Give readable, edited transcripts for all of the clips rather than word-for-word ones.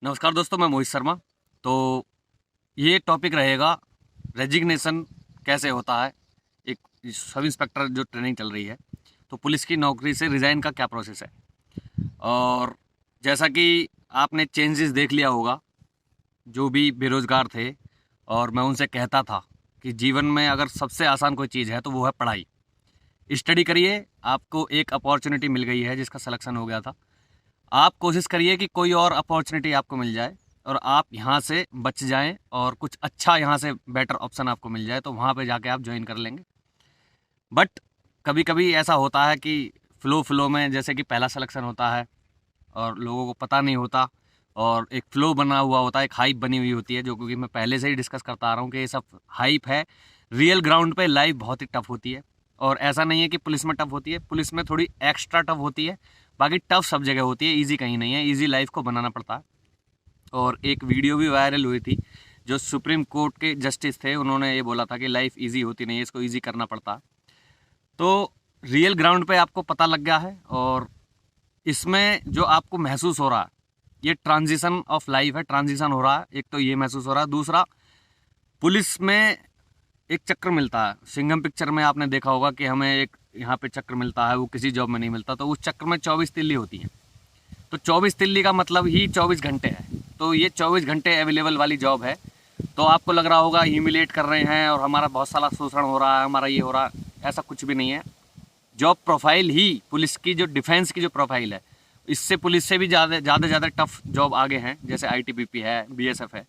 नमस्कार दोस्तों, मैं मोहित शर्मा। तो ये टॉपिक रहेगा रेजिग्नेशन कैसे होता है। एक सब इंस्पेक्टर जो ट्रेनिंग चल रही है, तो पुलिस की नौकरी से रिज़ाइन का क्या प्रोसेस है। और जैसा कि आपने चेंजेस देख लिया होगा, जो भी बेरोज़गार थे और मैं उनसे कहता था कि जीवन में अगर सबसे आसान कोई चीज़ है तो वो है पढ़ाई। स्टडी करिए, आपको एक अपॉर्चुनिटी मिल गई है जिसका सिलेक्शन हो गया था। आप कोशिश करिए कि कोई और अपॉर्चुनिटी आपको मिल जाए और आप यहाँ से बच जाएं और कुछ अच्छा यहाँ से बेटर ऑप्शन आपको मिल जाए, तो वहाँ पे जाके आप ज्वाइन कर लेंगे। बट कभी कभी ऐसा होता है कि फ़्लो में जैसे कि पहला सिलेक्शन होता है और लोगों को पता नहीं होता, और एक फ़्लो बना हुआ होता है, एक हाइप बनी हुई होती है, जो क्योंकि मैं पहले से ही डिस्कस करता आ रहा हूँ कि ये सब हाइप है। रियल ग्राउंड पे लाइफ बहुत ही टफ होती है। और ऐसा नहीं है कि पुलिस में टफ होती है, पुलिस में थोड़ी एक्स्ट्रा टफ होती है। बाकी टफ सब जगह होती है, ईजी कहीं नहीं है, ईजी लाइफ को बनाना पड़ता है। और एक वीडियो भी वायरल हुई थी, जो सुप्रीम कोर्ट के जस्टिस थे, उन्होंने ये बोला था कि लाइफ ईजी होती नहीं है, इसको ईजी करना पड़ता है। तो रियल ग्राउंड पे आपको पता लग गया है, और इसमें जो आपको महसूस हो रहा है, ये ट्रांजिशन ऑफ लाइफ है, ट्रांजिशन हो रहा है। एक तो ये महसूस हो रहा है, दूसरा पुलिस में एक चक्र मिलता है। सिंघम पिक्चर में आपने देखा होगा कि हमें एक यहाँ पे चक्र मिलता है, वो किसी जॉब में नहीं मिलता। तो उस चक्र में 24 तिल्ली होती हैं। तो 24 तिल्ली का मतलब ही 24 घंटे है। तो ये 24 घंटे अवेलेबल वाली जॉब है। तो आपको लग रहा होगा ह्यूमिलेट कर रहे हैं और हमारा बहुत सारा शोषण हो रहा है, हमारा ये हो रहा है। ऐसा कुछ भी नहीं है। जॉब प्रोफाइल ही पुलिस की, जो डिफेंस की जो प्रोफाइल है, इससे पुलिस से भी ज़्यादा टफ जॉब आगे हैं। जैसे आईटीबीपी है, बीएसएफ है,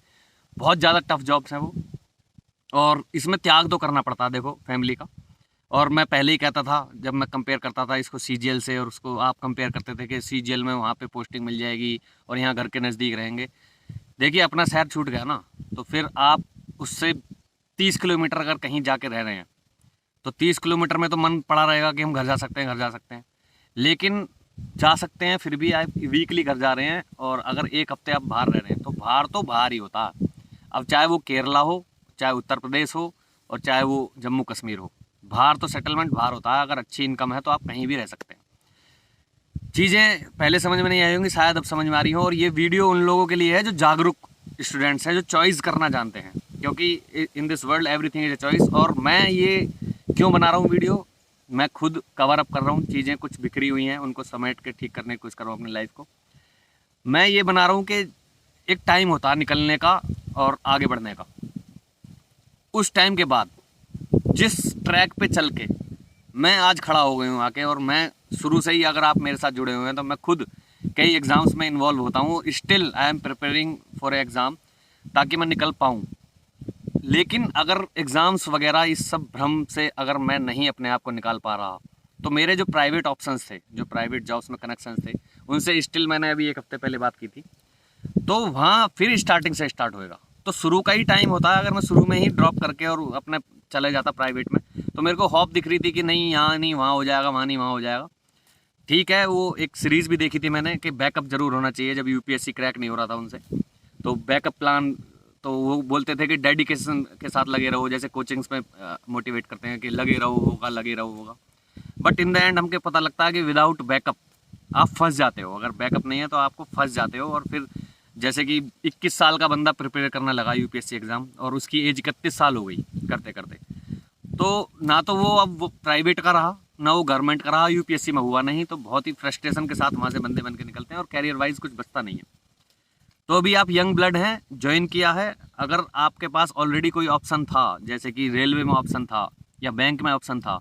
बहुत ज़्यादा टफ जॉब्स हैं वो। और इसमें त्याग तो करना पड़ता है, देखो, फैमिली का। और मैं पहले ही कहता था, जब मैं कंपेयर करता था इसको सीजीएल से, और उसको आप कंपेयर करते थे कि सीजीएल में वहाँ पे पोस्टिंग मिल जाएगी और यहाँ घर के नज़दीक रहेंगे। देखिए, अपना शहर छूट गया ना, तो फिर आप उससे 30 किलोमीटर अगर कहीं जाके रह रहे हैं, तो 30 किलोमीटर में तो मन पड़ा रहेगा कि हम घर जा सकते हैं, घर जा सकते हैं। लेकिन जा सकते हैं, फिर भी आप वीकली घर जा रहे हैं, और अगर एक हफ्ते आप बाहर रह रहे हैं, तो बाहर ही होता है। अब चाहे वो केरला हो, चाहे उत्तर प्रदेश हो, और चाहे वो जम्मू कश्मीर हो, बाहर तो सेटलमेंट बाहर होता है। अगर अच्छी इनकम है तो आप कहीं भी रह सकते हैं। चीज़ें पहले समझ में नहीं आई होंगी, शायद अब समझ में आ रही हो। और ये वीडियो उन लोगों के लिए है जो जागरूक स्टूडेंट्स हैं, जो चॉइस करना जानते हैं, क्योंकि in this world everything is a choice. और मैं ये क्यों बना रहा हूँ वीडियो, मैं खुद कवर अप कर रहा हूँ, चीज़ें कुछ बिखरी हुई हैं, उनको समेट के ठीक करने की कोशिश कर रहा हूँ अपनी लाइफ को। मैं ये बना रहा हूँ कि एक टाइम होता है निकलने का और आगे बढ़ने का। उस टाइम के बाद जिस ट्रैक पे चल के मैं आज खड़ा हो गई हूँ आके, और मैं शुरू से ही, अगर आप मेरे साथ जुड़े हुए हैं, तो मैं खुद कई एग्ज़ाम्स में इन्वॉल्व होता हूँ। Still I am preparing for exam, ताकि मैं निकल पाऊँ। लेकिन अगर एग्ज़ाम्स वगैरह इस सब भ्रम से अगर मैं नहीं अपने आप को निकाल पा रहा, तो मेरे जो प्राइवेट ऑप्शंस थे, जो प्राइवेट जॉब्स में कनेक्शंस थे, उनसे स्टिल मैंने अभी एक हफ्ते पहले बात की थी, तो वहाँ फिर स्टार्टिंग से स्टार्ट होएगा। तो शुरू का ही टाइम होता है। अगर मैं शुरू में ही ड्रॉप करके और अपने चले जाता प्राइवेट में, तो मेरे को होप दिख रही थी कि नहीं, यहाँ नहीं वहाँ हो जाएगा, वहाँ नहीं वहाँ हो जाएगा। ठीक है, वो एक सीरीज़ भी देखी थी मैंने कि बैकअप जरूर होना चाहिए, जब यूपीएससी क्रैक नहीं हो रहा था उनसे। तो बैकअप प्लान, तो वो बोलते थे कि डेडिकेशन के साथ लगे रहो, जैसे कोचिंग्स में मोटिवेट करते हैं कि लगे रहो, होगा, लगे रहो, होगा। बट इन द एंड हमको पता लगता है कि विदाउट बैकअप आप फंस जाते हो। अगर बैकअप नहीं है तो आपको फंस जाते हो। और फिर जैसे कि 21 साल का बंदा प्रिपेयर करने लगा यूपीएससी एग्ज़ाम, और उसकी एज 31 साल हो गई करते करते, तो ना तो वो अब वो प्राइवेट का रहा, ना वो गवर्नमेंट का रहा, यूपीएससी में हुआ नहीं। तो बहुत ही फ्रस्ट्रेशन के साथ वहाँ से बंदे बन के निकलते हैं, और कैरियर वाइज कुछ बचता नहीं है। तो अभी आप यंग ब्लड हैं, ज्वाइन किया है। अगर आपके पास ऑलरेडी कोई ऑप्शन था, जैसे कि रेलवे में ऑप्शन था, या बैंक में ऑप्शन था,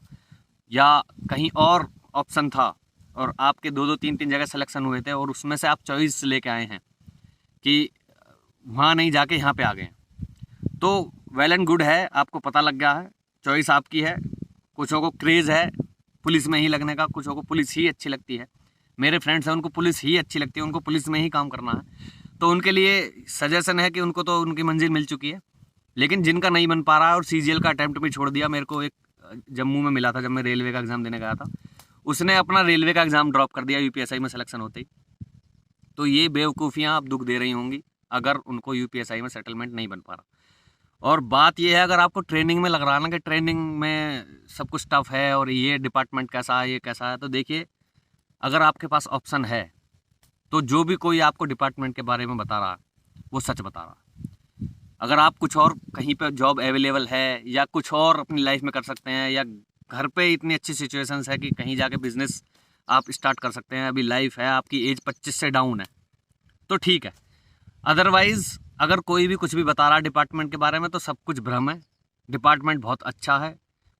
या कहीं और ऑप्शन था, और आपके दो दो तीन तीन जगह सिलेक्शन हुए थे, और उसमें से आप चॉइस लेके आए हैं कि वहाँ नहीं जाके यहाँ पे आ गए हैं, तो वेल एंड गुड है, आपको पता लग गया है, चॉइस आपकी है। कुछों को क्रेज़ है पुलिस में ही लगने का, कुछों को पुलिस ही अच्छी लगती है। मेरे फ्रेंड्स हैं, उनको पुलिस ही अच्छी लगती है, उनको पुलिस में ही काम करना है। तो उनके लिए सजेशन है कि उनको तो उनकी मंजिल मिल चुकी है। लेकिन जिनका नहीं बन पा रहा है, और सीजीएल का अटैम्प्ट भी छोड़ दिया, मेरे को एक जम्मू में मिला था जब मैं रेलवे का एग्ज़ाम देने गया था, उसने अपना रेलवे का एग्ज़ाम ड्रॉप कर दिया यूपीएसआई में सिलेक्शन होते ही। तो ये बेवकूफ़ियाँ अब दुख दे रही होंगी, अगर उनको यूपीएसआई में सेटलमेंट नहीं बन पा रहा। और बात ये है, अगर आपको ट्रेनिंग में लग रहा है ना कि ट्रेनिंग में सब कुछ टफ है और ये डिपार्टमेंट कैसा है, ये कैसा है, तो देखिए, अगर आपके पास ऑप्शन है तो जो भी कोई आपको डिपार्टमेंट के बारे में बता रहा है वो सच बता रहा है। अगर आप कुछ और कहीं पे जॉब अवेलेबल है या कुछ और अपनी लाइफ में कर सकते हैं, या घर पे इतनी अच्छी सिचुएशंस है कि कहीं जाके बिजनेस आप स्टार्ट कर सकते हैं, अभी लाइफ है, आपकी एज 25 से डाउन है, तो ठीक है। अदरवाइज़ अगर कोई भी कुछ भी बता रहा है डिपार्टमेंट के बारे में तो सब कुछ भ्रम है। डिपार्टमेंट बहुत अच्छा है,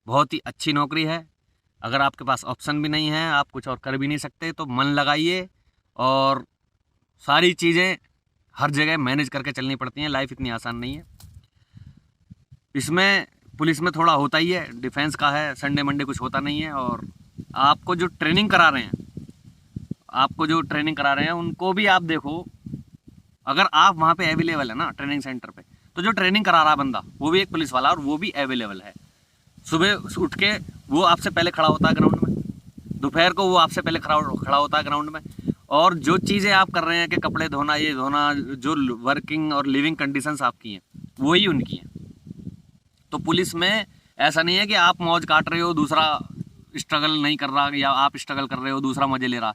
बहुत ही अच्छी नौकरी है। अगर आपके पास ऑप्शन भी नहीं है, आप कुछ और कर भी नहीं सकते, तो मन लगाइए और सारी चीज़ें हर जगह मैनेज करके चलनी पड़ती हैं। लाइफ इतनी आसान नहीं है। इसमें पुलिस में थोड़ा होता ही है, डिफेंस का है, संडे मंडे कुछ होता नहीं है। और आपको जो ट्रेनिंग करा रहे हैं उनको भी आप देखो, अगर आप वहाँ पे अवेलेबल है ना ट्रेनिंग सेंटर पे, तो जो ट्रेनिंग करा रहा बंदा वो भी एक पुलिस वाला और वो भी अवेलेबल है। सुबह उठ के वो आपसे पहले खड़ा होता है ग्राउंड में, दोपहर को वो आपसे पहले खड़ा होता है ग्राउंड में। और जो चीज़ें आप कर रहे हैं कि कपड़े धोना, ये धोना, जो वर्किंग और लिविंग कंडीशंस आपकी हैं वही उनकी हैं। तो पुलिस में ऐसा नहीं है कि आप मौज काट रहे हो, दूसरा स्ट्रगल नहीं कर रहा, या आप स्ट्रगल कर रहे हो दूसरा मजे ले रहा।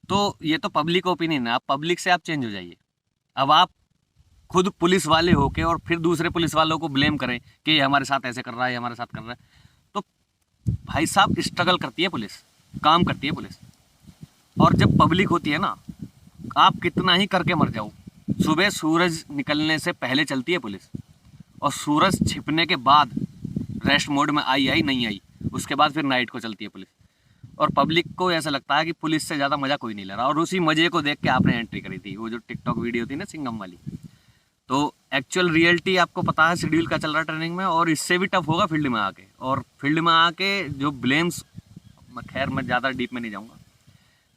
तो ये तो पब्लिक ओपिनियन है, आप पब्लिक से आप चेंज हो जाइए। अब आप खुद पुलिस वाले होके और फिर दूसरे पुलिस वालों को ब्लेम करें कि ये हमारे साथ ऐसे कर रहा है, हमारे साथ कर रहा है, तो भाई साहब स्ट्रगल करती है पुलिस, काम करती है पुलिस। और जब पब्लिक होती है ना, आप कितना ही करके मर जाओ, सुबह सूरज निकलने से पहले चलती है पुलिस, और सूरज छिपने के बाद रेस्ट मोड में आई नहीं आई, उसके बाद फिर नाइट को चलती है पुलिस। और पब्लिक को ऐसा लगता है कि पुलिस से ज़्यादा मज़ा कोई नहीं ले रहा, और उसी मज़े को देख के आपने एंट्री करी थी, वो जो टिकटॉक वीडियो थी ना सिंघम वाली। तो एक्चुअल रियलिटी आपको पता है, शेड्यूल का चल रहा है ट्रेनिंग में, और इससे भी टफ होगा फील्ड में आके। और फील्ड में आके जो ब्लेम्स, खैर मैं ज़्यादा डीप में नहीं जाऊँगा,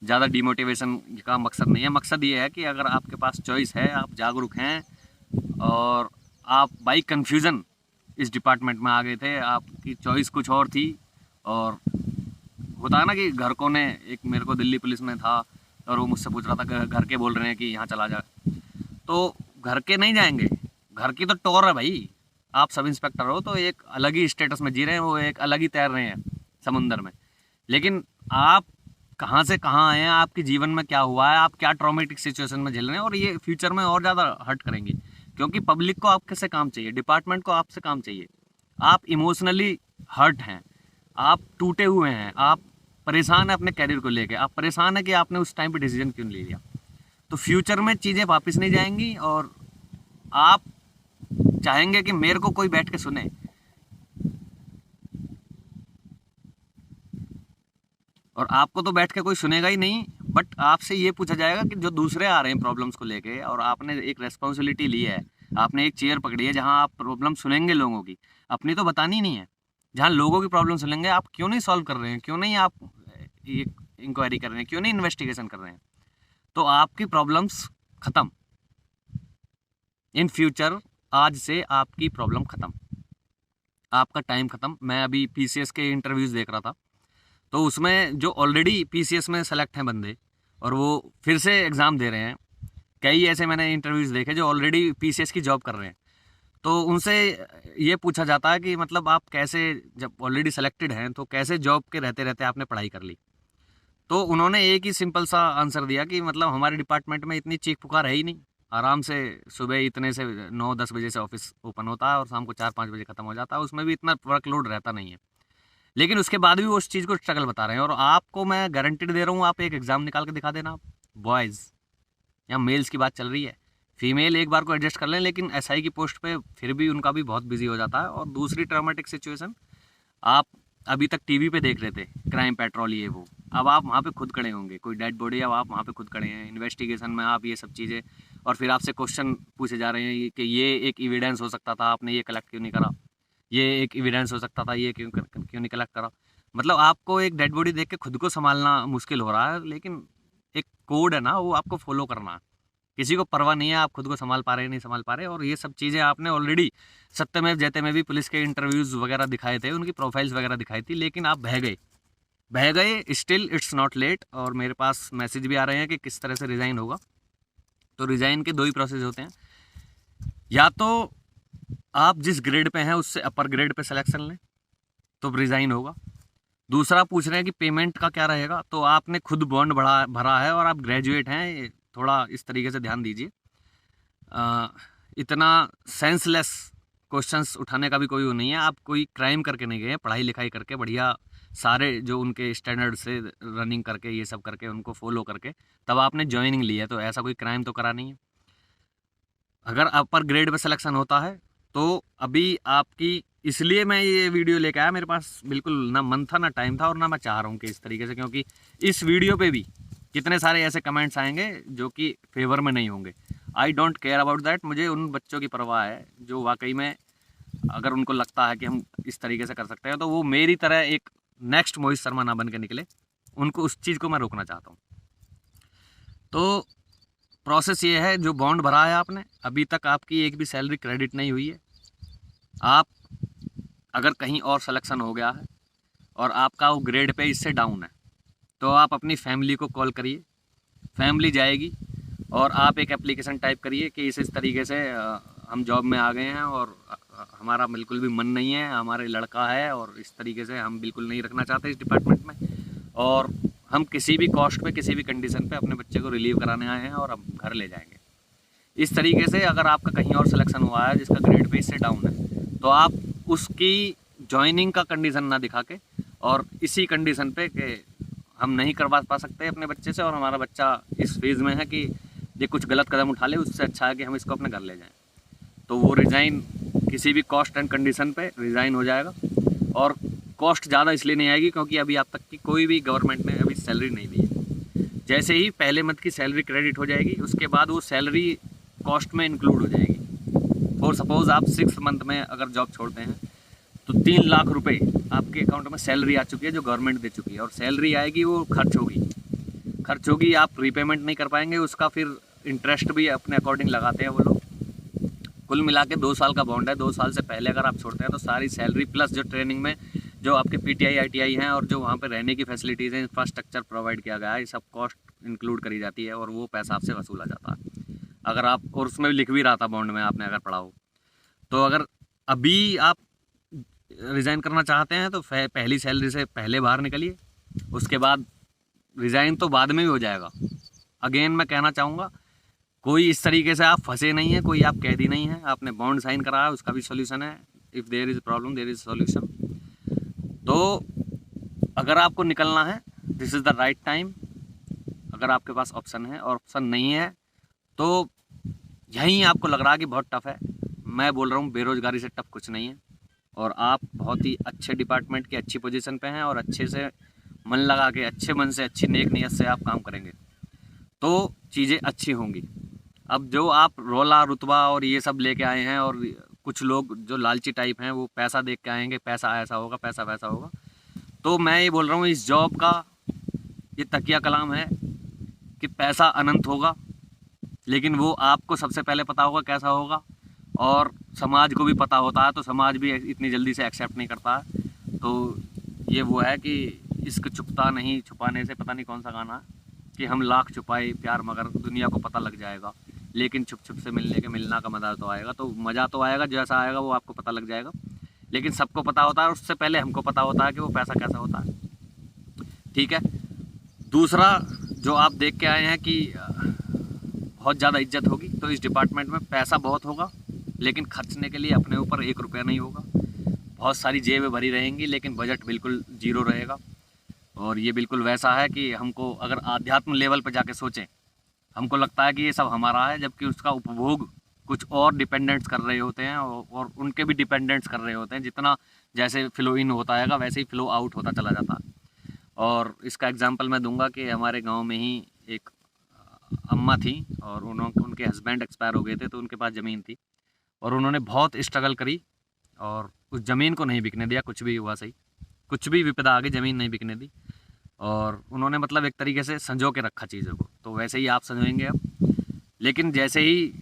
ज़्यादा डिमोटिवेशन का मकसद नहीं है। मकसद ये है कि अगर आपके पास चॉइस है, आप जागरूक हैं और आप बाई कन्फ्यूज़न इस डिपार्टमेंट में आ गए थे, आपकी चॉइस कुछ और थी। और होता है ना कि घर को ने, एक मेरे को दिल्ली पुलिस में था और वो मुझसे पूछ रहा था कि घर के बोल रहे हैं कि यहाँ चला जा, तो घर के नहीं जाएंगे, घर की तो टोर है भाई। आप सब इंस्पेक्टर हो तो एक अलग ही स्टेटस में जी रहे हैं, वो एक अलग ही तैर रहे हैं समुंदर में। लेकिन आप कहाँ से कहाँ आए हैं, आपके जीवन में क्या हुआ है, आप क्या ट्रॉमेटिक सिचुएशन में झेल रहे हैं, और ये फ्यूचर में और ज़्यादा हर्ट करेंगे। क्योंकि पब्लिक को आपके से काम चाहिए, डिपार्टमेंट को आपसे काम चाहिए। आप इमोशनली हर्ट हैं, आप टूटे हुए हैं, आप परेशान हैं अपने कैरियर को लेके, आप परेशान हैं कि आपने उस टाइम पे डिसीजन क्यों नहीं लिया। तो फ्यूचर में चीज़ें वापस नहीं जाएंगी, और आप चाहेंगे कि मेरे को कोई बैठ के सुने। और आपको तो बैठ के कोई सुनेगा ही नहीं, बट आपसे ये पूछा जाएगा कि जो दूसरे आ रहे हैं प्रॉब्लम्स को लेके, और आपने एक रेस्पॉन्सिबिलिटी ली है, आपने एक चेयर पकड़ी है जहां आप प्रॉब्लम सुनेंगे लोगों की, अपनी तो बतानी नहीं है। जहां लोगों की प्रॉब्लम सुनेंगे, आप क्यों नहीं सॉल्व कर रहे हैं, क्यों नहीं आप ये इंक्वायरी कर रहे हैं, क्यों नहीं इन्वेस्टिगेशन कर रहे हैं, तो आपकी प्रॉब्लम्स ख़त्म। इन फ्यूचर आज से आपकी प्रॉब्लम ख़त्म, आपका टाइम ख़त्म। मैं अभी पीसीएस के इंटरव्यूज़ देख रहा था, तो उसमें जो ऑलरेडी पीसीएस में सेलेक्ट हैं बंदे और वो फिर से एग्ज़ाम दे रहे हैं, कई ऐसे मैंने इंटरव्यूज़ देखे जो ऑलरेडी पीसीएस की जॉब कर रहे हैं, तो उनसे ये पूछा जाता है कि मतलब आप कैसे, जब ऑलरेडी सेलेक्टेड हैं तो कैसे जॉब के रहते रहते आपने पढ़ाई कर ली। तो उन्होंने एक ही सिंपल सा आंसर दिया कि मतलब हमारे डिपार्टमेंट में इतनी चीख पुकार है ही नहीं, आराम से सुबह इतने से 9-10 बजे से ऑफिस ओपन होता है और शाम को 4-5 बजे ख़त्म हो जाता है, उसमें भी इतना वर्कलोड रहता नहीं है। लेकिन उसके बाद भी वो उस चीज़ को स्ट्रगल बता रहे हैं। और आपको मैं गारंटी दे रहा हूँ, आप एक एग्ज़ाम निकाल के दिखा देना। बॉयज़, यहाँ मेल्स की बात चल रही है, फीमेल एक बार को एडजस्ट कर लें, लेकिन एसआई की पोस्ट पे फिर भी उनका भी बहुत बिजी हो जाता है। और दूसरी ट्रॉमेटिक सिचुएशन, आप अभी तक टीवी पे देख रहे थे क्राइम पेट्रोल ये वो, अब आप वहाँ पे खुद खड़े होंगे, कोई डेड बॉडी, अब आप वहाँ पे खुद खड़े हैं इन्वेस्टिगेशन में, आप ये सब चीज़ें, और फिर आपसे क्वेश्चन पूछे जा रहे हैं कि ये एक एविडेंस हो सकता था, आपने ये कलेक्ट क्यों नहीं करा, ये एक एविडेंस हो सकता था, ये क्यों नहीं कलेक्ट करा। मतलब आपको एक डेड बॉडी देख के खुद को संभालना मुश्किल हो रहा है, लेकिन एक कोड है ना, वो आपको फॉलो करना है। किसी को परवाह नहीं है आप खुद को संभाल पा रहे नहीं संभाल पा रहे। और ये सब चीज़ें आपने ऑलरेडी सत्यमेव जयते में भी पुलिस के इंटरव्यूज़ वगैरह दिखाए थे, उनकी प्रोफाइल्स वगैरह दिखाई थी, लेकिन आप बह गए। Still it's not let. और मेरे पास मैसेज भी आ रहे हैं कि किस तरह से रिज़ाइन होगा। तो रिज़ाइन के 2 ही प्रोसेस होते हैं, या तो आप जिस ग्रेड पे हैं उससे अपर ग्रेड पे सिलेक्शन लें तो रिज़ाइन होगा। दूसरा पूछ रहे हैं कि पेमेंट का क्या रहेगा, तो आपने खुद बॉन्ड भरा है और आप ग्रेजुएट हैं, थोड़ा इस तरीके से ध्यान दीजिए। इतना सेंसलेस क्वेश्चंस उठाने का भी कोई वो नहीं है। आप कोई क्राइम करके नहीं गए, पढ़ाई लिखाई करके बढ़िया सारे जो उनके स्टैंडर्ड से रनिंग करके ये सब करके उनको फॉलो करके तब आपने ज्वाइनिंग ली है, तो ऐसा कोई क्राइम तो करा नहीं है। अगर अपर ग्रेड पे सिलेक्शन होता है तो अभी आपकी, इसलिए मैं ये वीडियो लेके आया, मेरे पास बिल्कुल ना मन था ना टाइम था और ना मैं चाह रहा हूँ कि इस तरीके से, क्योंकि इस वीडियो पे भी कितने सारे ऐसे कमेंट्स आएंगे जो कि फेवर में नहीं होंगे। I don't care about that. मुझे उन बच्चों की परवाह है जो वाकई में अगर उनको लगता है कि हम इस तरीके से कर सकते हैं तो वो मेरी तरह एक नेक्स्ट मोहित शर्मा ना बन के निकले, उनको उस चीज़ को मैं रोकना चाहता हूँ। तो प्रोसेस ये है, जो बॉन्ड भरा है आपने, अभी तक आपकी एक भी सैलरी क्रेडिट नहीं हुई है। आप अगर कहीं और सिलेक्शन हो गया है और आपका वो ग्रेड पे इससे डाउन है तो आप अपनी फैमिली को कॉल करिए, फैमिली जाएगी और आप एक एप्लीकेशन टाइप करिए कि इस तरीके से हम जॉब में आ गए हैं और हमारा बिल्कुल भी मन नहीं है, हमारे लड़का है और इस तरीके से हम बिल्कुल नहीं रखना चाहते इस डिपार्टमेंट में, और हम किसी भी कॉस्ट पे किसी भी कंडीशन पे अपने बच्चे को रिलीव कराने आए हैं और हम घर ले जाएंगे। इस तरीके से अगर आपका कहीं और सिलेक्शन हुआ है जिसका ग्रेड पे इससे डाउन है तो आप उसकी ज्वाइनिंग का कंडीशन ना दिखा के और इसी कंडीशन पे कि हम नहीं करवा पा सकते अपने बच्चे से और हमारा बच्चा इस फेज़ में है कि ये कुछ गलत कदम उठा ले, उससे अच्छा है कि हम इसको अपने घर ले जाएं, तो वो रिज़ाइन किसी भी कॉस्ट एंड कंडीशन पे रिज़ाइन हो जाएगा। और कॉस्ट ज़्यादा इसलिए नहीं आएगी क्योंकि अभी आप तक की कोई भी गवर्नमेंट ने अभी सैलरी नहीं दी है। जैसे ही पहले मंथ की सैलरी क्रेडिट हो जाएगी उसके बाद वो सैलरी कॉस्ट में इंक्लूड हो जाएगी। फॉर सपोज़ आप 6th मंथ में अगर जॉब छोड़ते हैं तो 3 लाख रुपए आपके अकाउंट में सैलरी आ चुकी है जो गवर्नमेंट दे चुकी है, और सैलरी आएगी वो खर्च होगी, आप रीपेमेंट नहीं कर पाएंगे उसका, फिर इंटरेस्ट भी अपने अकॉर्डिंग लगाते हैं वो लोग। कुल मिला के 2 साल का बॉन्ड है। 2 साल से पहले अगर आप छोड़ते हैं तो सारी सैलरी प्लस जो ट्रेनिंग में जो आपके पीटीआई आईटीआई हैं और जो वहाँ पे रहने की फैसिलिटीज़ हैं, इंफ्रास्ट्रक्चर प्रोवाइड किया गया है, ये सब कॉस्ट इंक्लूड करी जाती है और वो पैसा आपसे वसूला जाता है। अगर आप, और उसमें लिख भी रहा था बॉन्ड में, आपने अगर पढ़ा हो तो, अगर अभी आप रिज़ाइन करना चाहते हैं तो पहली सैलरी से पहले बाहर निकलिए, उसके बाद रिज़ाइन तो बाद में भी हो जाएगा। अगेन मैं कहना चाहूँगा, कोई इस तरीके से आप फंसे नहीं हैं, कोई आप कैदी नहीं हैं, आपने बॉन्ड साइन करा है, उसका भी सॉल्यूशन है। If there is problem there is solution. तो अगर आपको निकलना है, this is the right time. अगर आपके पास ऑप्शन है और ऑप्शन नहीं है तो यहीं आपको लग रहा है कि बहुत टफ है, मैं बोल रहा हूँ बेरोज़गारी से टफ कुछ नहीं है, और आप बहुत ही अच्छे डिपार्टमेंट की अच्छी पोजीशन पे हैं और अच्छे से मन लगा के, अच्छे मन से, अच्छी नेक नीयत से आप काम करेंगे तो चीज़ें अच्छी होंगी। अब जो आप रोला रुतबा और ये सब लेके आए हैं, और कुछ लोग जो लालची टाइप हैं वो पैसा देख के आएंगे, पैसा ऐसा होगा, पैसा वैसा होगा, तो मैं ये बोल रहा हूँ इस जॉब का ये तकिया कलाम है कि पैसा अनंत होगा, लेकिन वो आपको सबसे पहले पता होगा कैसा होगा, और समाज को भी पता होता है, तो समाज भी इतनी जल्दी से एक्सेप्ट नहीं करता है। तो ये वो है कि इश्क छुपता नहीं, छुपाने से पता नहीं कौन सा गाना है, कि हम लाख छुपाए प्यार मगर दुनिया को पता लग जाएगा, लेकिन छुप छुप से मिलने के मिलना का मज़ा तो आएगा। तो मज़ा तो आएगा, जैसा आएगा वो आपको पता लग जाएगा, लेकिन सबको पता होता है, उससे पहले हमको पता होता है कि वो पैसा कैसा होता है। ठीक है। दूसरा जो आप देख के आए हैं कि बहुत ज़्यादा इज्जत होगी, तो इस डिपार्टमेंट में पैसा बहुत होगा लेकिन खर्चने के लिए अपने ऊपर 1 रुपया नहीं होगा। बहुत सारी जेबें भरी रहेंगी लेकिन बजट बिल्कुल ज़ीरो रहेगा। और ये बिल्कुल वैसा है कि हमको अगर आध्यात्म लेवल पर जाके सोचें, हमको लगता है कि ये सब हमारा है, जबकि उसका उपभोग कुछ और डिपेंडेंट्स कर रहे होते हैं, और उनके भी डिपेंडेंट्स कर रहे होते हैं। जितना जैसे फ्लो इन होता है वैसे ही फ्लो आउट होता चला जाता है। और इसका एग्जांपल मैं दूंगा कि हमारे गांव में ही एक अम्मा थी और उनके हस्बैंड एक्सपायर हो गए थे, तो उनके पास ज़मीन थी और उन्होंने बहुत स्ट्रगल करी और उस ज़मीन को नहीं बिकने दिया। कुछ भी हुआ सही, कुछ भी विपदा आ गई, ज़मीन नहीं बिकने दी, और उन्होंने मतलब एक तरीके से संजो के रखा चीज़ों को। तो वैसे ही आप संजोएंगे अब। लेकिन जैसे ही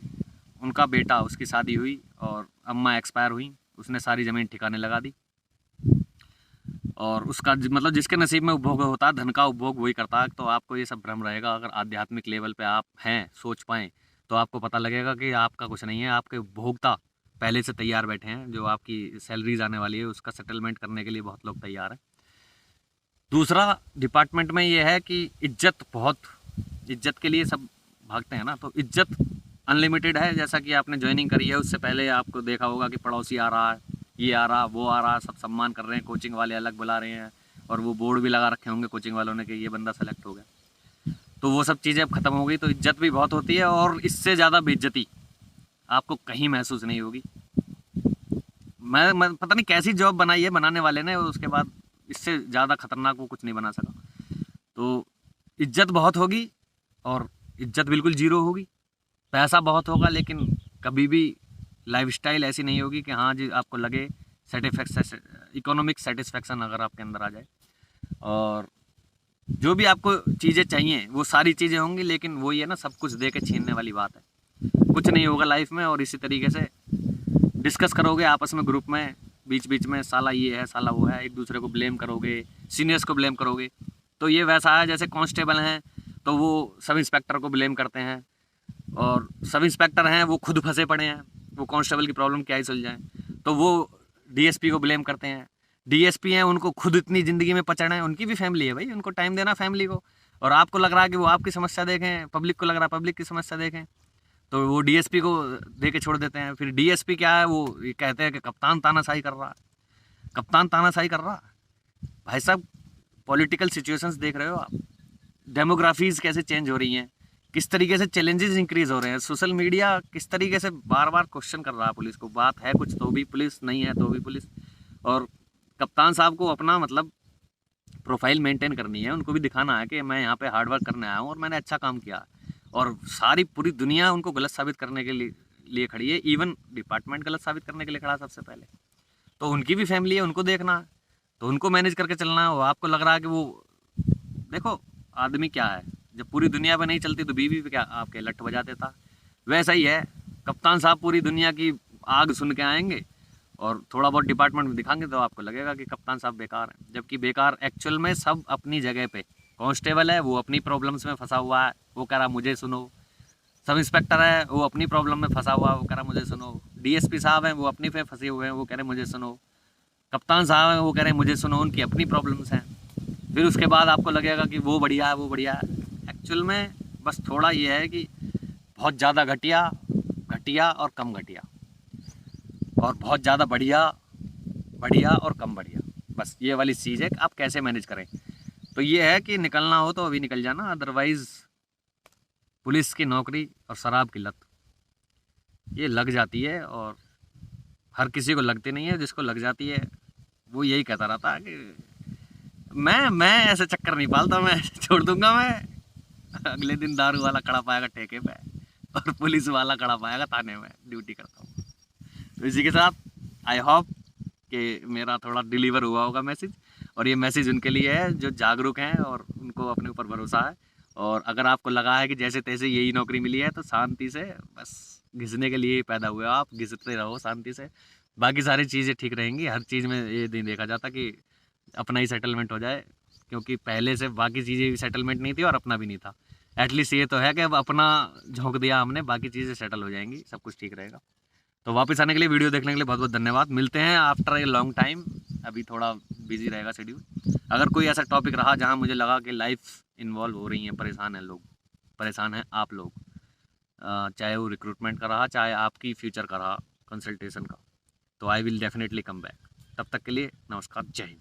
उनका बेटा, उसकी शादी हुई और अम्मा एक्सपायर हुई, उसने सारी ज़मीन ठिकाने लगा दी, और उसका मतलब जिसके नसीब में उपभोग होता है, धन का उपभोग वही करता है। तो आपको ये सब भ्रम रहेगा। अगर आध्यात्मिक लेवल पे आप हैं, सोच पाएँ, तो आपको पता लगेगा कि आपका कुछ नहीं है, आपके उपभोक्ता पहले से तैयार बैठे हैं। जो आपकी सैलरीज आने वाली है उसका सेटलमेंट करने के लिए बहुत लोग तैयार हैं। दूसरा डिपार्टमेंट में ये है कि इज्जत के लिए सब भागते हैं ना, तो इज्जत अनलिमिटेड है। जैसा कि आपने ज्वाइनिंग करी है, उससे पहले आपको देखा होगा कि पड़ोसी आ रहा है, ये आ रहा, वो आ रहा, सब सम्मान कर रहे हैं, कोचिंग वाले अलग बुला रहे हैं, और वो बोर्ड भी लगा रखे होंगे कोचिंग वालों ने कि ये बंदा सेलेक्ट हो गया। तो वो सब चीज़ें अब ख़त्म हो गई, तो इज्जत भी बहुत होती है, और इससे ज़्यादा बेइज्जती आपको कहीं महसूस नहीं होगी। मैं पता नहीं कैसी जॉब बनाई है बनाने वाले ने, उसके बाद इससे ज़्यादा खतरनाक वो कुछ नहीं बना सका। तो इज्जत बहुत होगी, और इज्जत बिल्कुल जीरो होगी। पैसा बहुत होगा, लेकिन कभी भी लाइफस्टाइल ऐसी नहीं होगी कि हाँ जी आपको लगे सेटिस्फैक्शन, इकोनॉमिक सेटिस्फैक्शन अगर आपके अंदर आ जाए। और जो भी आपको चीज़ें चाहिए वो सारी चीज़ें होंगी, लेकिन वो ये ना सब कुछ दे के छीनने वाली बात है। कुछ नहीं होगा लाइफ में, और इसी तरीके से डिस्कस करोगे आपस में ग्रुप में, बीच बीच में साला ये है साला वो है, एक दूसरे को ब्लेम करोगे, सीनियर्स को ब्लेम करोगे। तो ये वैसा है जैसे कांस्टेबल हैं तो वो सब इंस्पेक्टर को ब्लेम करते हैं, और सब इंस्पेक्टर हैं वो खुद फंसे पड़े हैं, वो कांस्टेबल की प्रॉब्लम क्या ही सुलझाएं, तो वो डीएसपी को ब्लेम करते हैं। डीएसपी हैं, उनको खुद इतनी ज़िंदगी में पचड़ना है, उनकी भी फैमिली है भाई, उनको टाइम देना फैमिली को। और आपको लग रहा है कि वो आपकी समस्या देखें, पब्लिक को लग रहा है पब्लिक की समस्या देखें, तो वो डीएसपी को दे के छोड़ देते हैं। फिर डीएसपी क्या है, वो ये कहते हैं कि कप्तान तानाशाही कर रहा है। कप्तान तानाशाही कर रहा है भाई साहब, पॉलिटिकल सिचुएशंस देख रहे हो आप, डेमोग्राफीज कैसे चेंज हो रही हैं, किस तरीके से चैलेंजेस इंक्रीज हो रहे हैं, सोशल मीडिया किस तरीके से बार बार क्वेश्चन कर रहा है पुलिस को, बात है कुछ तो भी पुलिस, नहीं है तो भी पुलिस। और कप्तान साहब को अपना मतलब प्रोफाइल मेंटेन करनी है, उनको भी दिखाना है कि मैं यहाँ पे हार्ड वर्क करने आया हूँ और मैंने अच्छा काम किया। और सारी पूरी दुनिया उनको गलत साबित करने के लिए खड़ी है, इवन डिपार्टमेंट गलत साबित करने के लिए खड़ा सबसे पहले। तो उनकी भी फैमिली है, उनको देखना है, तो उनको मैनेज करके चलना है। वो आपको लग रहा है कि वो, देखो आदमी क्या है, जब पूरी दुनिया पे नहीं चलती तो बीवी पे क्या आपके लठ बजा देता। वैसा ही है, कप्तान साहब पूरी दुनिया की आग सुन के आएंगे और थोड़ा बहुत डिपार्टमेंट में दिखाएंगे तो आपको लगेगा कि कप्तान साहब बेकार हैं, जबकि बेकार एक्चुअल में सब अपनी जगह पे। कांस्टेबल है वो अपनी प्रॉब्लम्स में फंसा हुआ है, वो कह रहा मुझे सुनो। सब इंस्पेक्टर है वो अपनी प्रॉब्लम में फंसा हुआ है, वो कह रहा मुझे सुनो। डीएसपी साहब हैं वो अपनी पे फंसे हुए हैं, वो कह रहे मुझे सुनो। कप्तान साहब हैं वो कह रहे मुझे सुनो, उनकी अपनी प्रॉब्लम्स हैं। फिर उसके बाद आपको लगेगा कि वो बढ़िया है वो बढ़िया है। एक्चुअल में बस थोड़ा ये है कि बहुत ज़्यादा घटिया घटिया और कम घटिया, और बहुत ज़्यादा बढ़िया बढ़िया और कम बढ़िया, बस ये वाली चीज़ है कि आप कैसे मैनेज करें। तो ये है कि निकलना हो तो अभी निकल जाना, अदरवाइज़ पुलिस की नौकरी और शराब की लत ये लग जाती है, और हर किसी को लगती नहीं है। जिसको लग जाती है वो यही कहता रहता है कि मैं ऐसे चक्कर नहीं पालता, मैं ऐसे छोड़ दूंगा। मैं अगले दिन दारू वाला खड़ा पाएगा ठेके पे, और पुलिस वाला खड़ा पाएगा थाने में, ड्यूटी करता हूँ। तो इसी के साथ आई होप कि मेरा थोड़ा डिलीवर हुआ होगा मैसेज, और ये मैसेज उनके लिए है जो जागरूक हैं और उनको अपने ऊपर भरोसा है। और अगर आपको लगा है कि जैसे तैसे यही नौकरी मिली है, तो शांति से बस घिसने के लिए ही पैदा हुए हो आप, घिसते रहो शांति से, बाकी सारी चीज़ें ठीक रहेंगी। हर चीज़ में ये नहीं देखा जाता कि अपना ही सेटलमेंट हो जाए, क्योंकि पहले से बाकी चीज़ें भी सेटलमेंट नहीं थी और अपना भी नहीं था। एटलीस्ट ये तो है कि अब अपना झोंक दिया हमने, बाकी चीज़ें सेटल हो जाएंगी, सब कुछ ठीक रहेगा। तो वापस आने के लिए, वीडियो देखने के लिए बहुत बहुत धन्यवाद। मिलते हैं आफ्टर ए लॉन्ग टाइम, अभी थोड़ा बिजी रहेगा शेड्यूल। अगर कोई ऐसा टॉपिक रहा जहां मुझे लगा कि लाइफ इन्वॉल्व हो रही है, परेशान हैं लोग, परेशान हैं आप लोग, चाहे वो रिक्रूटमेंट का रहा, चाहे आपकी फ्यूचर का रहा कंसल्टेशन का, तो I will definitely come back. तब तक के लिए नमस्कार, जय हिंद।